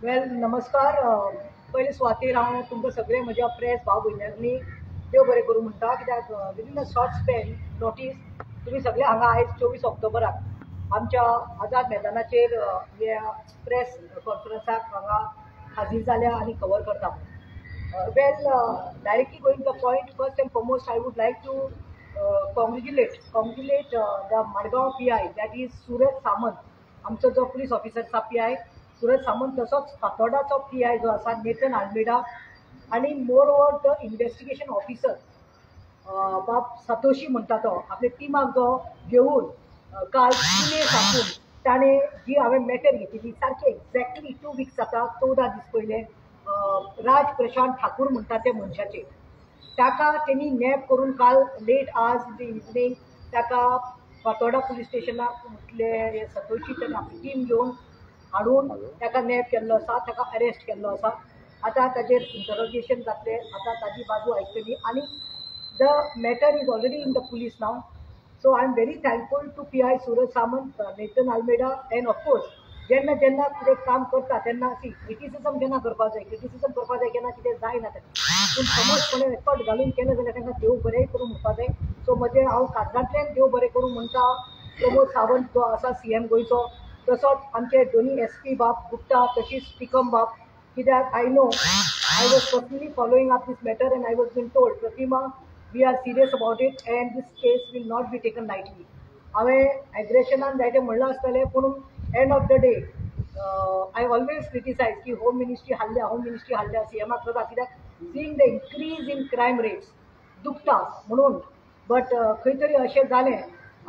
वेल नमस्कार. पयलीं सुवातेर हांव तुमकां सगळे म्हज्या प्रेस भाव भयण्यांनी देव बरें करूं म्हणटा, कित्याक within a short span notice तुमी सगळे हांगा आयज 24 ऑक्टोबराक आमच्या आझाद मैदानाचेर ह्या प्रेस कॉन्फरन्साक हांगा हाजीर जाल्या आनी कवर करता. Well directly going the point, first and foremost I would like to congratulate the Madgaon PI, that is Suraj Samant. आमचो जो पुलीस ऑफिसरचा PI सूरज सामंत, तसोच फातोर्डाचो PI जो आसा नेथन आल्मेडा, आनी more over the investigation officer बाब सातोशी म्हणटा तो, आपले टिमाक जो घेवन काल पुणे साकून ताणें जी हांवें मॅटर घेतिल्ली सारकी एक्झॅक्टली 2 वीक्स जाता, 14 दीस पयले राज प्रशांत ठाकूर म्हणटा ते मनशाचे ताका तेणी नॅप करून काल लेट आज इन द इवनिंग ताका फातोर्डा पुलीस स्टेशनाक म्हटले सतोशी ताणें आपली टीम घेवन हाडून ताका नॅप केल्लो आसा, ताका अरेस्ट केल्लो आसा. आतां ताजेर इंटरोगेशन जातलें, आतां ताजी बाजू आयकतली आनी the matter is already in the police नाव. So I am very thankful to PI Suraj Samant, Nathan Almeida, and of course Jenna Jenna कितें काम करता तेन्ना क्रिटिसिजम जेन्ना करपाक जाय केन्ना कितें जायना तें, पूण समज कोणें एफर्ट घालून केलें जाल्यार तांकां देव बरें करून म्हणपाक जाय. सो म्हजें हांव काजरांतल्यान देव बरें करूं म्हणटा प्रमोद सावंत जो आसा CM गोंयचो, तसोच आमचे दोनी SP बाब गुप्ता, तशीच टिकम बाब, कित्याक I know I was personally following up this matter and I was been told Pratima we are serious about it and this case will not be taken lightly. हांवें एग्रेशनान जायतें म्हणलां आसतलें, पूण end of the day I always criticise की home ministry हाडल्या CMाक करता, कित्याक seeing the increase in crime rates दुखता म्हणून. बट खंय तरी अशें जालें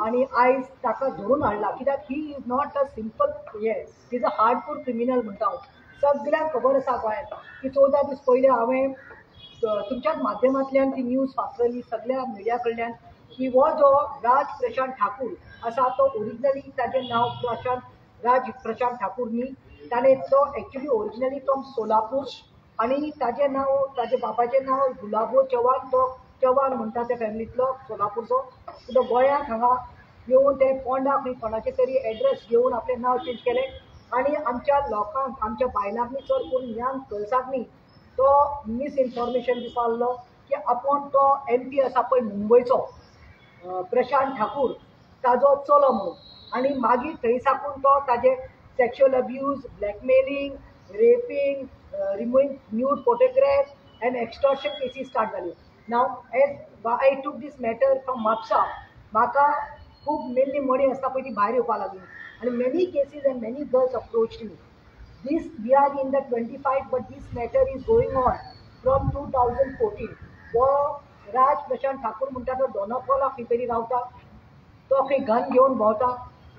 आनी आयज ताका धरून हाडला, कित्याक he is not a simple हे इज अ हार्डकोर क्रिमिनल म्हणटा हांव. सगळ्यांक खबर आसा गोंयांत की 14 दीस पयले हांवें तुमच्याच माध्यमांतल्यान ती न्यूज वाचलेली सगळ्या मिडिया कडल्यान की हो जो राज प्रशांत ठाकूर आसा तो ओरिजिनली ताजें नांव राज प्रशांत ठाकूर न्ही, ताणें तो एक्चुली ओरिजिनली फ्रॉम सोलापूर आनी ताजें नांव ताजे बापाचें नांव गुलाबो चव्हाण, तो चव्हाण म्हणटा त्या फॅमिलींतलो सोलापूरचो. तो गोंयांत हांगा येवन ते पोंडा खंय कोणाचे तरी एड्रेस घेवन आपलें नांव चेंज केलें आनी आमच्या लोकांक आमच्या बायलांनी चड करून यंग गर्ल्सांनी तो मिसइन्फॉर्मेशन दिवपा लागलो की आपूण तो MP आसा पळय मुंबयचो प्रशांत ठाकूर ताजो चलो म्हणून, आनी मागीर थंय साकून तो ताजे sexual abuse, blackmailing, raping, removing nude photographs and extortion cases start जाल्यो. नाव age I took this matter from Mapusa, म्हाका खूब मेल्ली मणी आसता पळय ती भायर येवपा लागली आनी many cases end many girls approached me. This we are in the 25, but this matter is going on from 2014. वो राज प्रशांत ठाकूर म्हणटा तो दोनापावला खंय तरी रावता, तो खंय गन घेवन भोंवता,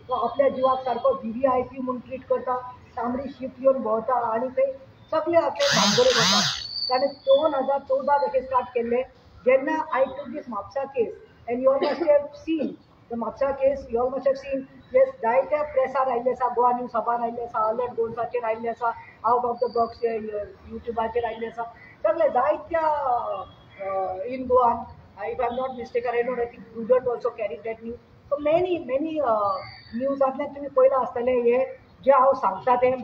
तो आपल्या जिवाक सारको VVIP म्हणून ट्रीट करता, तांबडी शिफ्ट घेवन भोंवता आनी थंय सगळे आपले भानगडी करता. ताणें 2014 अशें स्टार्ट केल्लें. जेन्ना I took this Mapusa case and you all must have seen the Mapusa case, you all must have seen yes जायत्या प्रेसार आयिल्ले आसा, गोवा न्यूज खबर आयिल्ले आसा, अलर्ट गोल्साचेर आयिल्ले आसा, आउट ऑफ द बॉक्स युट्यूबाचेर आयिल्ले आसा, सगळे जायत्या in Goan. If I am not mistaken I don't, I think Prudent also carried that news. So many न्यूजांतल्यान तुमी पळयलां आसतलें हे जे हांव सांगता तें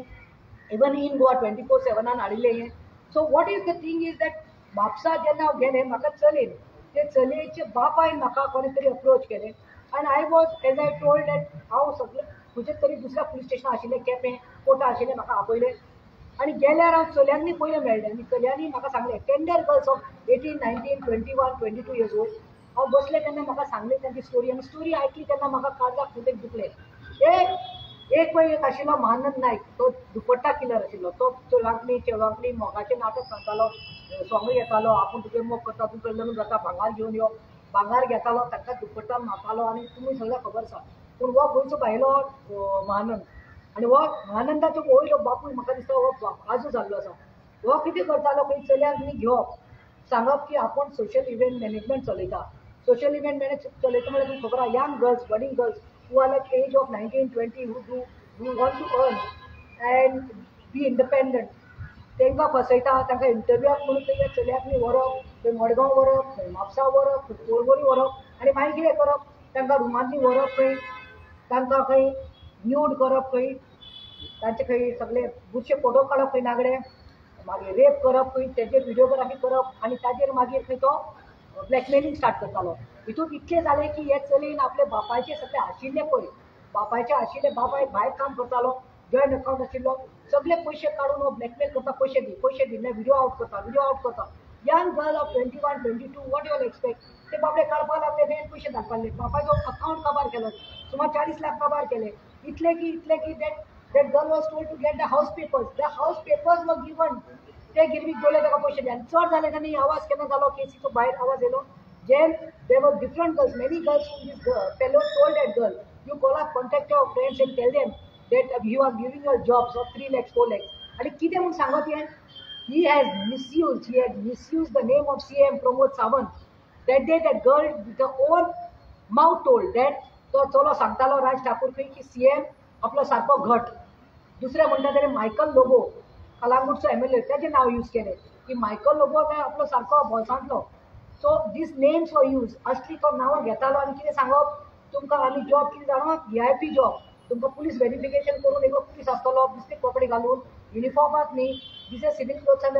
इवन इन गोवा 24/7 हाडिल्लें हें. So what is the thing is that Mapusa जेन्ना हांव गेलें म्हाका चलयेन ते चलयेचे बापायन म्हाका कोणे तरी अप्रोच केलें आनी I was as I told that हांव सगळें खंयचे तरी दुसऱ्या पुलीस स्टेशन आशिल्लें केपें कोटा आशिल्लें म्हाका आपयलें आनी गेल्यार हांव चलयांनी पयलें मेळ्ळें आनी चलयांनी म्हाका सांगलें tender girls of 18, 19, 21, 22 years old. हांव बसलें तेन्ना म्हाका सांगलें तांची स्टोरी आनी स्टोरी आयकली तेन्ना म्हाका काळजाक खंय तरी दुखलें. एक आशिल्लो महानंद नायक, तो दुपट्टा किलर आशिल्लो, तो चेवांकली मोगाचें नाटक सांगतालो, सॉंग घेतालो, आपूण तुगे मोग करता, तुका लग्न जाता, भांगार घेवन यो, भांगार घेतालो, ताका दुपट्टा मारतालो आनी तुमी सगळ्यां खबर आसा. पूण हो गोंयचो भायलो महानंद आनी हो महानंदाचो वयलो बापूय म्हाका दिसता हो आजू जाल्लो आसा. हो कितें करतालो खंय चल्यांक न्ही घेवप, सांगप की आपूण सोशल इव्हेंट मॅनेजमेंट चलयता. सोशल इव्हेंट चलयता म्हळ्यार तुमकां खबर आहा young girls, budding girls who are like age of 19, 20 who want to earn and be independent. तांकां फसयता, तांकां इंटरव्यूक म्हणून थंय चलयांक न्ही व्हरप, थंय मडगांव व्हरप, थंय म्हापसा व्हरप, थंय पोरवोरी व्हरप आनी मागीर कितें करप, तांकां रुमांनी व्हरप खंय, तांकां खंय न्यूड करप खंय, तांचे खंय सगळे बुरशे फोटो काडप खंय नागडे, मागीर रेप करप खंय तेजेर व्हिडिओग्राफी करप आनी ताजेर मागीर खंय तो ब्लॅकमेलिंग स्टार्ट करतालो. हितून इतलें जालें की हे चलयेन आपले बापायचे सगळे आशिल्ले पळय, बापायचे आशिल्ले, बापाय भायर काम करतालो, जॉयंट अकाउंट आशिल्लो, सगळे पयशे काडून हो ब्लॅकमेल करता, पयशे दी व्हिडिओ आउट करता. Young girl of 21, 22, what your expect, ते बाबडे काडपा लागले, ते पयशे धाडपाले, बापायचो अकाउंट काबार केलो, सुमार 40 लाख काबार केले. इतले की that girl was told to get the house papers. The house papers were given. ते गिरवीक दवरले ताका पयशे दी. आनी चड जालें ताणी आवाज केन्ना जालो, केसीचो भायर आवाज येयलो. Then there were different girls, many girls whom this fellow told that girl, you call up, contact your friends and tell them that you are giving her jobs of 3 lakhs, 4 lakhs. आणि कितें म्हूण सांगत हें, he had misused the name of CM Pramod Sawant. That day that girl with her own mouth told that तो चलो सांगतालो राज ठाकूर की CM आपलो सारको घट. दुसरे म्हणटा तेणे मायकल लोबो, कलांगूटचो MLA, तेजें नांव यूज केलें की मायकल लोबो आपलो सारको भोळसांतलो. So this names were use. असली तो नांवां घेतालो आनी कितें सांगप, तुमकां आमी जॉब कितें जाणा, VIP जॉब, तुमकां पुलीस व्हेरिफिकेशन करून एक पुलीस आसतलो, दुसरे कपडे घालून, युनिफॉर्माक न्ही, दुसरे सिव्हील क्लोथ्सान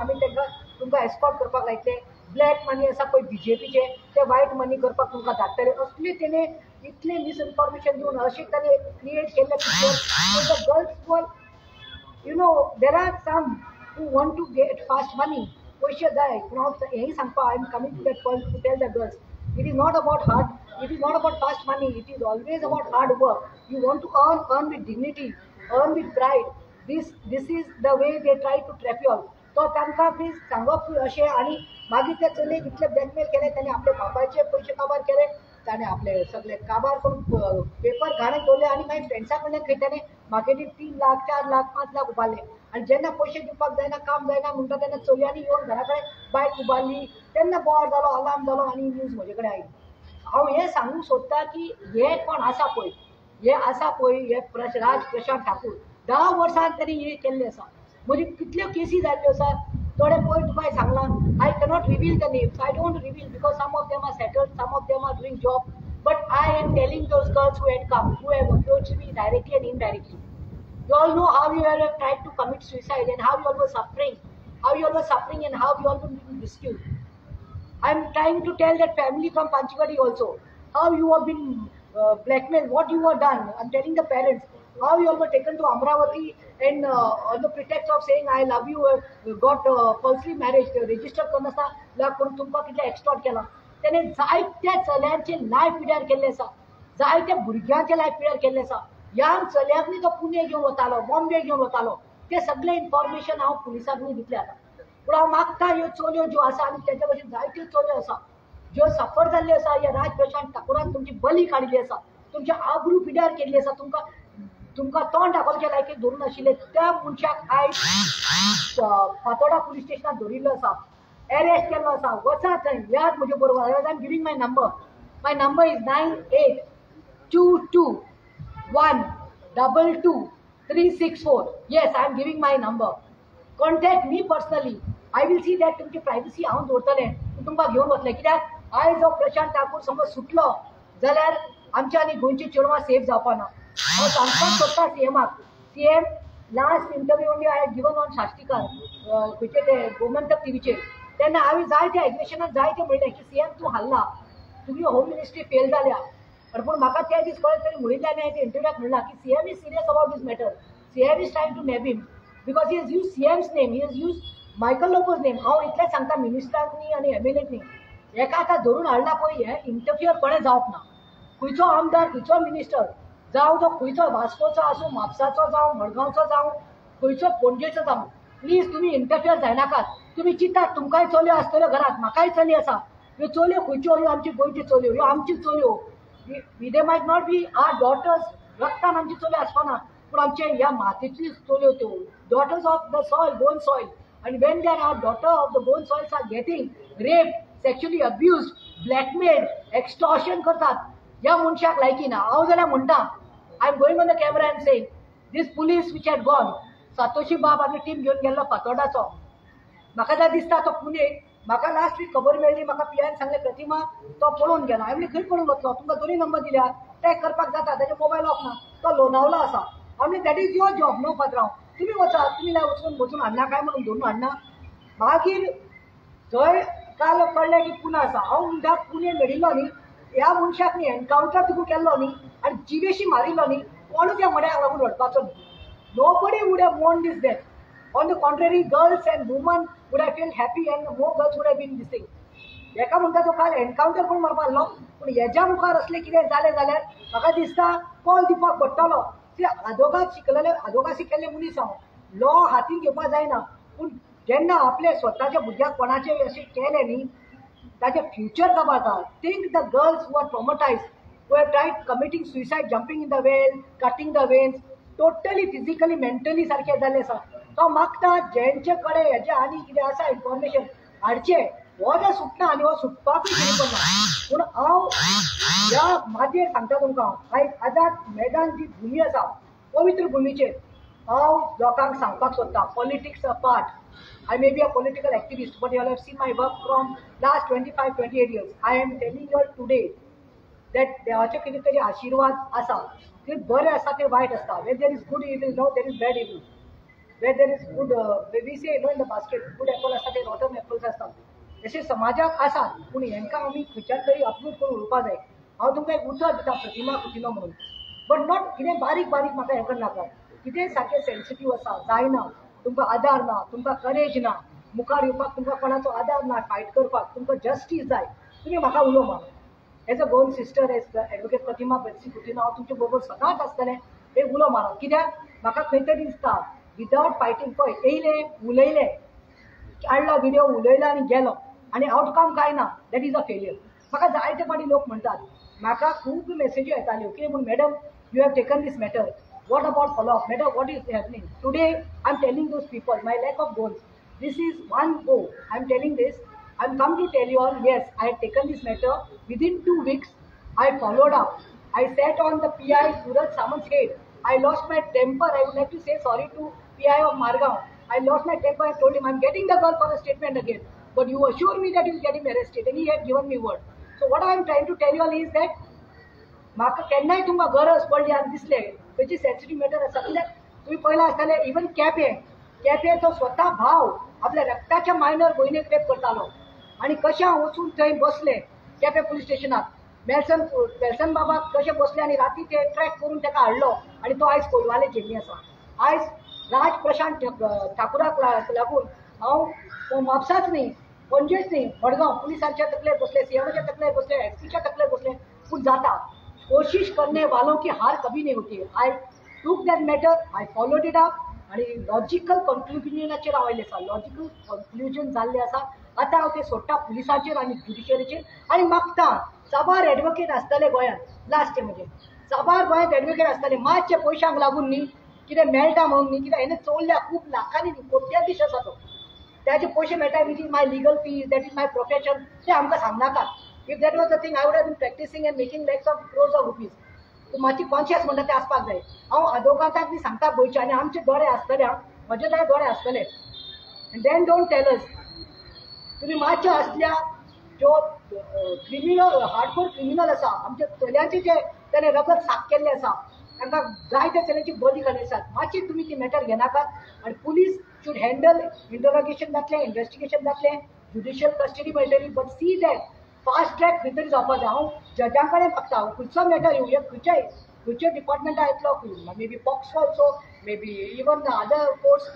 आमी तांकां तुमकां एस्कॉर्ट करपाक लायतले. ब्लॅक मनी आसा पळय BJPचे, ते व्हायट मनी करपाक तुमकां धाडटले. असली तेणे इतलें मिसइन्फॉर्मेशन दिवन अशें ताणें क्रिएट केल्लें picture. The girls were, you know, there are some who want to get fast money. पयशे जाय, पूण हांव हेंय सांगपा, I am coming to that point to tell the girls, it is not about fast money, it is always about hard work. You want to earn with dignity, earn with pride. This is the way they try to trap you all. तो तांकां please सांगप अशें. आनी मागीर त्या चलयेक इतले blackmail केले, ताणें आपले बापायचे पयशे काबार केले, ताणें आपले सगळे काबार करून पेपर घाणें दवरले. आनी मागीर फ्रेंड्सां कडल्यान खंय ताणें मार्केटींग 3 लाख, 4 लाख, 5 लाख उबारले. आनी जेन्ना पयशे दिवपाक जायना, काम जायना म्हणटा तेन्ना चलयांनी येवन घरा कडेन बायक उबारली. तेन्ना बोवाळ जालो, अलार्म जालो आनी न्यूज म्हजे कडेन आयली. हांव हें सांगूंक सोदतां की हे कोण आसा पळय, हे राज प्रशांत ठाकूर, 10 वर्सां तरी हे केल्लें आसा. म्हजे कितल्यो केसी जाल्ल्यो आसा. थोडे पयर तुका सांगलां, I cannot reveal the names, I don't reveal because some of them are settled, some of them are doing job, but I am telling those girls who had come, who have approached me directly and indirectly. You all know how you all have tried to commit suicide and how you all were suffering, and how you all were being rescued. I am trying to tell that family from Panchgadi also, how you have been blackmailed, what you have done. I am telling the parents, how you all were taken to Amravati and on the pretext of saying I love you, got falsely marriage, register करनासतना लागून तुमकां कितले extort केला. तेणे जायत्या चल्यांचे life पिड्यार केल्ले आसा, जायत्या भुरग्यांचे लायफ पिड्यार केल्ले आसा. यंग चल्याक न्ही तो पुणे घेवन वतालो, बॉम्बे घेवन वतालो. ते सगळे इन्फॉर्मेशन हांव पुलिसाक न्ही दितले आतां. पूण हांव मागता ह्यो चलयो ज्यो आसा आनी तेच्या भशेन जायत्यो चलयो आसा ज्यो सफर जाल्ल्यो आसा, ह्या राज प्रशांत ठाकुरान तुमची बली काडिल्ली आसा, तुमचे आबरू पिड्यार केल्ली आसा, तुमकां तोंड दाखोवचे लायकीक धरून आशिल्ले त्या मनशाक आयज फातोर्डा पुलीस स्टेशनात धरिल्लो आसा, एरेस्ट केल्लो आसा. वचा थंय, याद म्हजे बरोबर. I am giving my number is 98222122 Yes, I am giving my number. Contact me personally. I will see that तुमची प्रायवसी हांव दवरतलें, तुमकां घेवन वतलें. कित्याक आयज जो प्रशांत ठाकूर समज सुटलो जाल्यार आमच्या आनी गोंयची चेडवां सेफ जावपा ना. हांव सांगपाक सोदता CM last interview only I had given on शास्तीकार, खंयचे ते गोमंतक टीव्हीचेर. तेन्ना हांवें जायते एग्रेशनाक जायते म्हणलें की CM तूं हल्ला, तुजी होम मिनिस्ट्री फेल जाल्या. पूण म्हाका त्या दीस कळ्ळें तरी म्हणिल्ल्यान हांवें इंटरव्यूक म्हणलां की CM is serious about this matter. CM is trying to nab him because he has use CM's नेम, he has use Michael Lobo's name. हांव इतलेंच सांगता मिनिस्टरांनी आनी MLAक न्ही, हेका आतां धरून हाडला पळय, हें इंटरफियर कोणें जावप ना. खंयचो आमदार, खंयचो मिनिस्टर जावं, तो खंयचो वास्कोचो आसूं, म्हापसाचो जावं, मडगांवचो जावं, खंयचो पणजेचो जावं, प्लीज तुमी इंटरफियर जायनाकात. तुमी चिंतात तुमकांय चलयो आसतल्यो घरांत, म्हाकाय चली आसा. ह्यो चलयो खंयच्यो, ह्यो आमची गोंयच्यो चलयो, ह्यो आमच्यो चलयो. They might not be our daughters, रक्तान आमची चलयो आसपाना, पूण आमचे ह्या मातयेची चलयो त्यो daughters of the soil, Goan soil. आनी when they are daughter of the Goan soils are getting rape, sexually abuse, blackmail, extortion करतात, ह्या मनशाक लायकी ना. हांव जाल्यार म्हणटा, I am going on the camera and saying these police which had gone, सातोशी बाब आनी टीम घेवन गेल्लो फातोर्डाचो. म्हाका जाल्यार दिसता तो पुणे, म्हाका लास्ट वीक खबर मेळ्ळी, म्हाका PIन सांगलें प्रतिमा तो पळोवन गेला. हांवें खंय पळोवन वतलो, तुमकां दोनी नंबर दिल्यात, ट्रॅक करपाक जाता, ताजे मोबायल ऑफ ना, तो लोनावला आसा. म्हणजे that is your job, no पात्रांव. तुम्ही वचा, तुम्ही वचून हाडना काय म्हणून धरून हाडना. मागीर थंय काल कळलें की पुना आसा. हांव म्हणटा पुणे मेळिल्लो न्ही, ह्या मनशाक न्ही एनकावंटर तुका केल्लो न्ही आनी जिवेशी मारिल्लो न्ही, कोणूच ह्या मड्याक लागून रडपाचो न्ही. Nobody would have mourned this death. On the contrary, girls and women would have felt happy and more girls would have been missing. एका म्हणटा तो काल एनकावंटर कोण मारपालो, पूण हेज्या मुखार असलें कितें जालें जाल्यार म्हाका दिसता कॉल दिवपाक पडटलो. आदोगाद शिकिल्ले मनीस हांव, लॉ हातीन घेवपाक जायना, पूण जेन्ना आपले स्वताच्या भुरग्याक कोणाचें अशें केलें न्ही, ताचें फ्युचर काबारता. Think the girls who are traumatised, who have tried committing suicide, jumping in the well, cutting the veins, totally physically mentally सारखे जाल्ले आसा. तो मागता जेंचे कडेन हेजे आनी कितें आसा इन्फॉर्मेशन हाडचें. हो जर सुटना आनी हो सुटपाकूय पडना. पूण हांव ह्या मातयेर सांगता तुमकां, आयज आझाद मैदान जी भुमी आसा, पवित्र भुमीचेर हांव लोकांक सांगपाक सोदतां, politics apart. I may be a political activist, but you all have seen my work from last 25-28 years. I am telling you all today that देवाचे कितें तरी आशीर्वाद आसा. ते बरें आसा ते वायट आसता. Where there is good evil, no, there is bad evil. Where there is good, we say, no, in the basket, good apple आसता ते rotten apples आसता. तशें समाजाक आसा, पूण हेंकां आमी खंयच्यान तरी अप्रूव करून उरपा जाय. हांव तुमकां एक उतर दिता प्रतिमा कुटिनो म्हणून, बट नॉट कितें बारीक बारीक म्हाका हें करनाका. कितें सारकें सेन्सिटीव आसा, जायना, तुमकां आदार ना, तुमकां करेज ना, मुखार येवपाक तुमकां कोणाचो आदार ना, फायट करपाक तुमकां जस्टीस जाय, तुम्ही म्हाका उलो मार. As a Goan sister, as advocate Pratima Betsy Coutinho हांव तुमचे बरोबर सदांच आसतलें. एक उलो मार. कित्याक म्हाका खंय तरी दिसता विदावट फायटींग पळय येयलें, उलयलें, काडलो व्हिडिओ, उलयलो आनी गेलो आनी आउटकम काय ना, दॅट इज अ फेलियर. म्हाका जायते फावटी लोक म्हणटात, म्हाका खूब मेसेजी येताल्यो कितें म्हूण, madam you have taken this matter, what about follow-up? Madam, what is happening? Today, I'm telling those people, my lack of goals. This is one go. I'm telling this. I'm come to tell you all, yes, I have taken this matter. Within 2 weeks, I followed up. I sat on the PI Suraj Samant's head. I lost my temper. I would like to say sorry to PI of Margaon. I lost my temper. I told him, I'm getting the girl for a statement again. But you assure me that he'll get him arrested. And he had given me word. So what I'm trying to tell you all is that, म्हाका केन्नाय तुमकां गरज पडली आनी दिसलें तेची sensitive matter आसा. कित्याक तुमी पयला आसतले इवन केपेचो स्वता भाव आपल्या रक्ताच्या मायनर भयणीक रेप करतालो आनी कशें हांव वचून थंय बसलें केपे पुलीस स्टेशनाक, वेल्सन बाबाक कशें बसलें आनी राती ते ट्रॅक करून ताका हाडलो आनी तो आयज कोलवाले जेली आसा. आयज राज प्रशांत ठाकुराक लागून हांव म्हापसाच न्ही, पणजेच न्ही, मडगांव पुलिसांच्या तकलेर बसले, सीएमच्या तकलेर बसले, एसपीच्या तकलेर बसले. पूण जाता, कोशिश करने वालों की हार कभी नहीं होती है. आई टूक that matter, I followed it up आणि लॉजिकल कन्क्लुजनाचेर हांव आयलें आसा. लॉजिकल कन्क्लुजन जाल्लें आसा. आतां हांव तें सोडटा पुलिसांचेर आनी ज्युडिशरीचेर आनी मागता साबार एडवोकेट आसतले गोंयांत. लास्ट म्हणजे साबार गोंयांत एडवोकेट आसतले, मातशे पयशांक लागून न्ही, कितें मेळटा म्हणून न्ही, कित्याक हेणें चोरल्या खूब लाखांनी न्ही, कोट्याधीश आसा तो, त्याचे पयशे मेळटा. Which is my legal fees, that is my profession, ते आमकां सांगनाकात. If that was the thing, I would have been practicing and making lakhs of crores of rupees. So मातशी कॉन्शियस म्हणटा ते आसपाक जाय. हांव आदोगादाक बी सांगता गोंयचे आनी आमचे दोळे आसतले, म्हजे जाय दोळे आसतले. And then don't tell us. तुमी मातशे असल्या ज्यो क्रिमिनल, हार्डकोर क्रिमिनल आसा, आमचे चलयांचे जे तेणे रगत साफ केल्ले आसा, तांकां जायत्या चलयांची बली घाली आसात, मातशी तुमी ती मॅटर घेनाकात. आनी पुलीस शूड हँडल इंटरोगेशन जातलें, इन्व्हेस्टिगेशन जातलें, ज्युडिशियल कस्टडी मेळटली. But see that fast track खंय तरी जावपाक जाय. हांव जजा कडेन मागता, खंयचो मॅटर येवं, खंयच्या डिपार्टमेंटा येतलो, may be POCSO also, may be even other courts,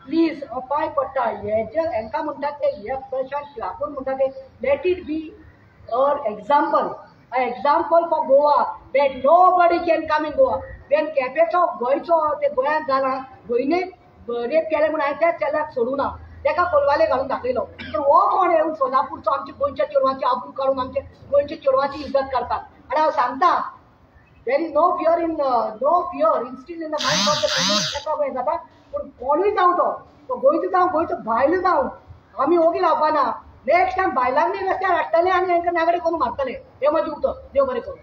please हांव पांय पडटा. हेजे हांकां म्हणटात ते हे प्रशांत ठाकूर म्हणटा ते, let it be a example for Goa that nobody can come in Goa. वेन केपेचो गोंयचो ते गोंयांत जाला, गोंयनेक रेप केले म्हणून हांवें त्याच चेल्याक सोडूं ना, ताका कोलवाले घालून दाखयलो. तर हो कोण येवन सोलापूरचो आमच्या गोंयच्या चेडवांची आबरू काडून आमच्या गोंयच्या चेडवांची इज्जत करतात. आनी हांव सांगता, there is no fear instil in the mind of the people. ताका हें जाता, पूण कोणूय जावं तो गोंयचो जावं, गोंयचो भायलो जावं, आमी ओगी रावपाना. नेक्स्ट टायम बायलांनी रस्त्यार हाडटले आनी हांकां नागडे करून मारतले. हें म्हजें उतर. देव बरें करूं.